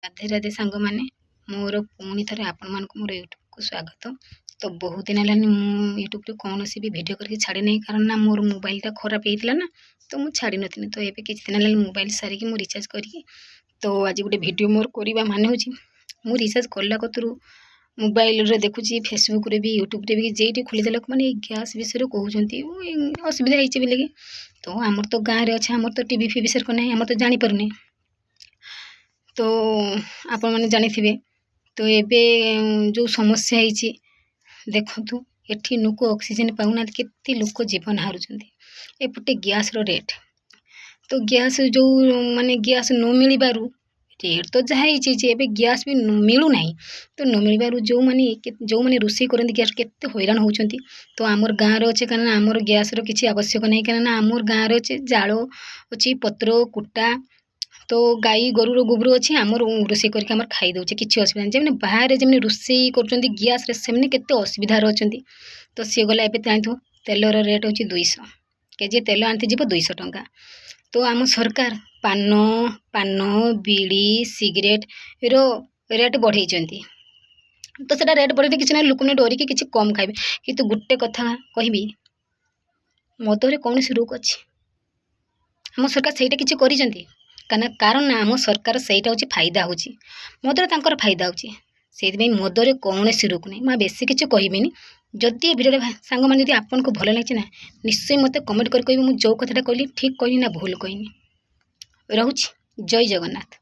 राधे राधे सांग मैंने मोर पुणी थे आपण मानक मोर यूट्यूब को स्वागत। तो बहुत दिन है यूट्यूब कौन सी भी वीडियो करके छाड़ी नहीं कारण ना मोर मोबाइलटा खराब होता ना तो मुझे छाड़ी नी। तो ये किसी दिन है मोबाइल सारिकी मुझे रिचार्ज करी तो आज गोटे वीडियो मोर करवा मान हूँ रिचार्ज कला कतरू मोबाइल रे देखुची फेसबुक रे भी यूट्यूब रे भी जेटी खोलीदे लोक मैंने गैस विषय कहते असुविधा होती बोलिए। तो आमर तो गाँव में अच्छे आमर तो टीवी फी विषय ना आम तो जानीपारे तो आपण मैंने जानी तो एबे जो समस्या है देखु एठी लोक ऑक्सीजन पाऊना केते लोक जीवन हारुचंती एपटे गैस रो रेट तो गैस जो माने गैस न मिलबारू रेट तो जहाँ एबे गैस भी मिलू ना तो न मिलबारू जो माने रोषे करती गैस केते हैरान होचंती। तो आमर गाँव रे अच्छे कारण आमर गैस रो किसी आवश्यक नहीं कारण आमर गाँव रे अच्छे जाल अच्छी पत्र कुटा तो गाई गोरु गोबर अच्छी आमर रोषे करके आमर खाई दौचे किसी असुविधा नहीं। जमीन बाहर जमीन रोषे कर गैस से केते असुविधा अच्छा तो सी गला एवं जानथु तेलर रेट हूँ 200 केजी तेल आनती जीव 200 टंका। तो आम सरकार पान पान बीड़ी सिगरेट रो रेट बढ़े तो सेटा रेट बढ़े किसी ना लोक डरिकी किसी कम खाइबे किंतु गोटे कथा कहबी मदरे कौन रोग अच्छी आम सरकार सहीटा किसी करिसेंती कारण आम सरकार सहीटा हूँ फायदा होची मदरे तांकर फायदा होची से मदरे कौन रोग नहीं। मैं बेसी किसी कहबिनी जदि भिडियो सांग मैंने जब आपन को भल लगे ना निश्चय मत कमेंट कर मुझे जो कथाटा कहली ठीक कहनी ना भूल कहनी। रहुछि जय जगन्नाथ।